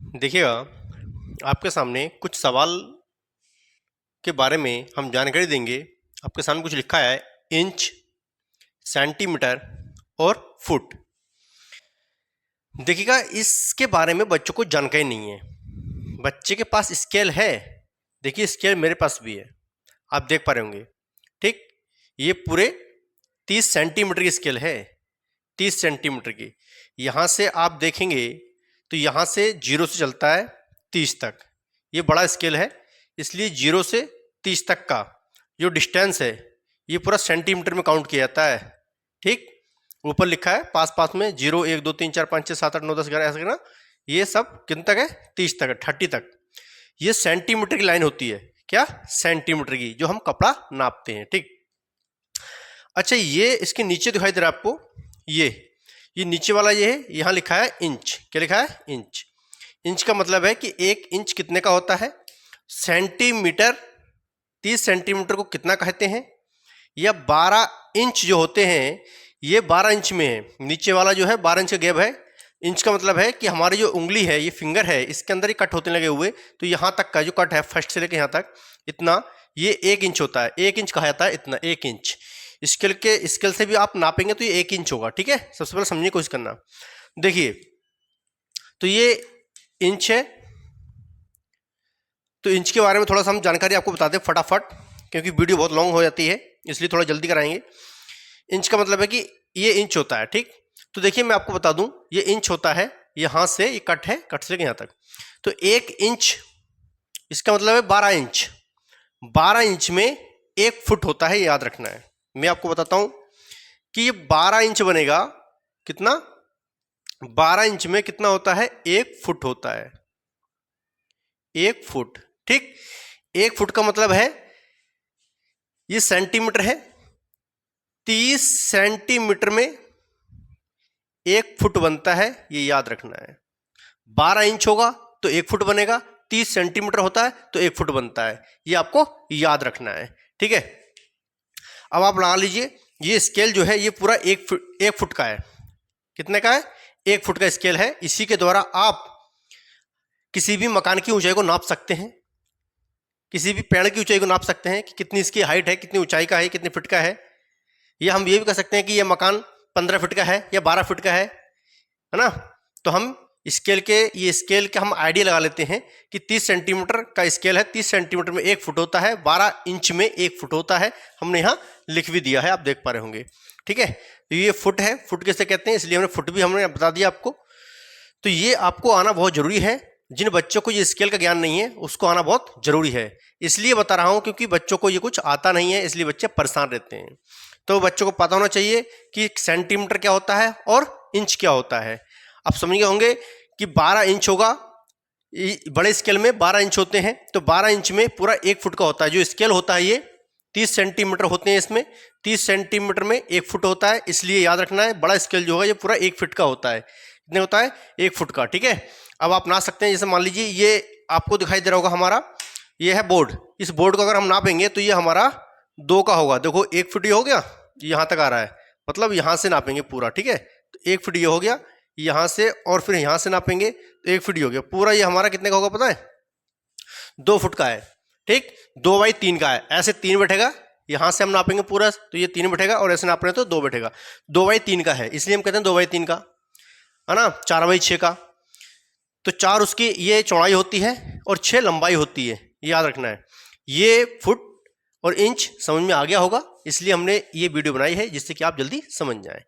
देखिएगा, आपके सामने कुछ सवाल के बारे में हम जानकारी देंगे। आपके सामने कुछ लिखा है इंच, सेंटीमीटर और फुट। देखिएगा, इसके बारे में बच्चों को जानकारी नहीं है। बच्चे के पास स्केल है, देखिए स्केल मेरे पास भी है, आप देख पा रहे होंगे। ठीक, ये पूरे 30 सेंटीमीटर की स्केल है, 30 सेंटीमीटर की। यहाँ से आप देखेंगे तो यहाँ से 0 से चलता है 30 तक। ये बड़ा स्केल है, इसलिए 0 से 30 तक का जो डिस्टेंस है ये पूरा सेंटीमीटर में काउंट किया जाता है। ठीक, ऊपर लिखा है पास पास में 0, 1, 2, 3, 4, 5, 6, 7, 8, 9, 10, 11 ऐसा करना। ये सब किन तक है? 30 तक है, 30 तक। ये सेंटीमीटर की लाइन होती है, क्या? सेंटीमीटर की, जो हम कपड़ा नापते हैं। ठीक, अच्छा, ये इसके नीचे दिखाई दे रहा है आपको, ये नीचे वाला ये है, यहाँ लिखा है इंच। क्या लिखा है? इंच। इंच का मतलब है कि 1 इंच कितने का होता है? सेंटीमीटर, 30 सेंटीमीटर को कितना कहते हैं? या 12 इंच जो होते हैं ये 12 इंच में है। नीचे वाला जो है 12 इंच का गैप है। इंच का मतलब है कि हमारी जो उंगली है, ये फिंगर है, इसके अंदर ही कट होते लगे हुए, तो यहाँ तक का जो कट है फर्स्ट से लेकर यहाँ तक इतना, ये 1 इंच होता है। 1 इंच कहा जाता है इतना, 1 इंच। स्केल से भी आप नापेंगे तो ये 1 इंच होगा। ठीक है, सबसे पहले समझने की कोशिश करना। देखिए, तो ये इंच है, तो इंच के बारे में थोड़ा सा हम जानकारी आपको बता दें फटाफट, क्योंकि वीडियो बहुत लॉन्ग हो जाती है, इसलिए थोड़ा जल्दी कराएंगे। इंच का मतलब है कि ये इंच होता है। ठीक, तो देखिए मैं आपको बता दूं, ये इंच होता है, यहाँ से ये कट है, कट से लेकर यहाँ तक, तो 1 इंच, इसका मतलब है 12 इंच। 12 इंच में 1 फुट होता है, याद रखना है। मैं आपको बताता हूं कि ये 12 इंच बनेगा कितना? 12 इंच में कितना होता है? 1 फुट होता है, 1 फुट। ठीक, 1 फुट का मतलब है, ये सेंटीमीटर है, 30 सेंटीमीटर में 1 फुट बनता है, ये याद रखना है। 12 इंच होगा तो 1 फुट बनेगा, 30 सेंटीमीटर होता है तो 1 फुट बनता है, ये आपको याद रखना है। ठीक है, अब आप लगा लीजिए, ये स्केल जो है ये पूरा 1 फुट का है। कितने का है? 1 फुट का स्केल है। इसी के द्वारा आप किसी भी मकान की ऊंचाई को नाप सकते हैं, किसी भी पेड़ की ऊंचाई को नाप सकते हैं कि कितनी इसकी हाइट है, कितनी ऊंचाई का है, कितने फीट का है। या हम ये भी कह सकते हैं कि ये मकान 15 फीट का है या 12 फीट का है ना। तो हम ये स्केल का हम आइडिया लगा लेते हैं कि 30 सेंटीमीटर का स्केल है, 30 सेंटीमीटर में 1 फुट होता है, 12 इंच में 1 फुट होता है। हमने यहाँ लिख भी दिया है, आप देख पा रहे होंगे। ठीक है, तो ये फुट है, फुट कैसे कहते हैं, इसलिए हमने फुट भी हमने बता दिया आपको। तो ये आपको आना बहुत जरूरी है। जिन बच्चों को ये स्केल का ज्ञान नहीं है उसको आना बहुत जरूरी है, इसलिए बता रहा हूं क्योंकि बच्चों को ये कुछ आता नहीं है, इसलिए बच्चे परेशान रहते हैं। तो बच्चों को पता होना चाहिए कि सेंटीमीटर क्या होता है और इंच क्या होता है। आप समझ गए होंगे कि 12 इंच होगा, बड़े स्केल में 12 इंच होते हैं, तो 12 इंच में पूरा 1 फुट का होता है। जो स्केल होता है ये 30 सेंटीमीटर होते हैं, इसमें 30 सेंटीमीटर में 1 फुट होता है, इसलिए याद रखना है बड़ा स्केल जो होगा ये पूरा 1 फीट का होता है। कितने होता है? 1 फुट का। ठीक है, अब आप नाप सकते हैं। जैसे मान लीजिए ये आपको दिखाई दे रहा होगा, हमारा ये है बोर्ड। इस बोर्ड को अगर हम नापेंगे तो ये हमारा 2 का होगा। देखो 1 फुट ये हो गया, यहाँ तक आ रहा है, मतलब यहाँ से नापेंगे पूरा। ठीक है, तो 1 फुट ये हो गया, यहाँ से और फिर यहाँ से नापेंगे तो 1 फुट ये हो गया पूरा। ये हमारा कितने का होगा पता है? 2 फुट का है। ठीक, 2/3 का है, ऐसे 3 बैठेगा। यहाँ से हम नापेंगे पूरा तो ये 3 बैठेगा, और ऐसे नाप रहे हैं तो 2 बैठेगा। 2/3 का है, इसलिए हम कहते हैं 2/3 का, है ना। 4/6 का, तो 4 उसकी ये चौड़ाई होती है और 6 लंबाई होती है, याद रखना है। ये फुट और इंच समझ में आ गया होगा, इसलिए हमने ये वीडियो बनाई है जिससे कि आप जल्दी समझ जाएं।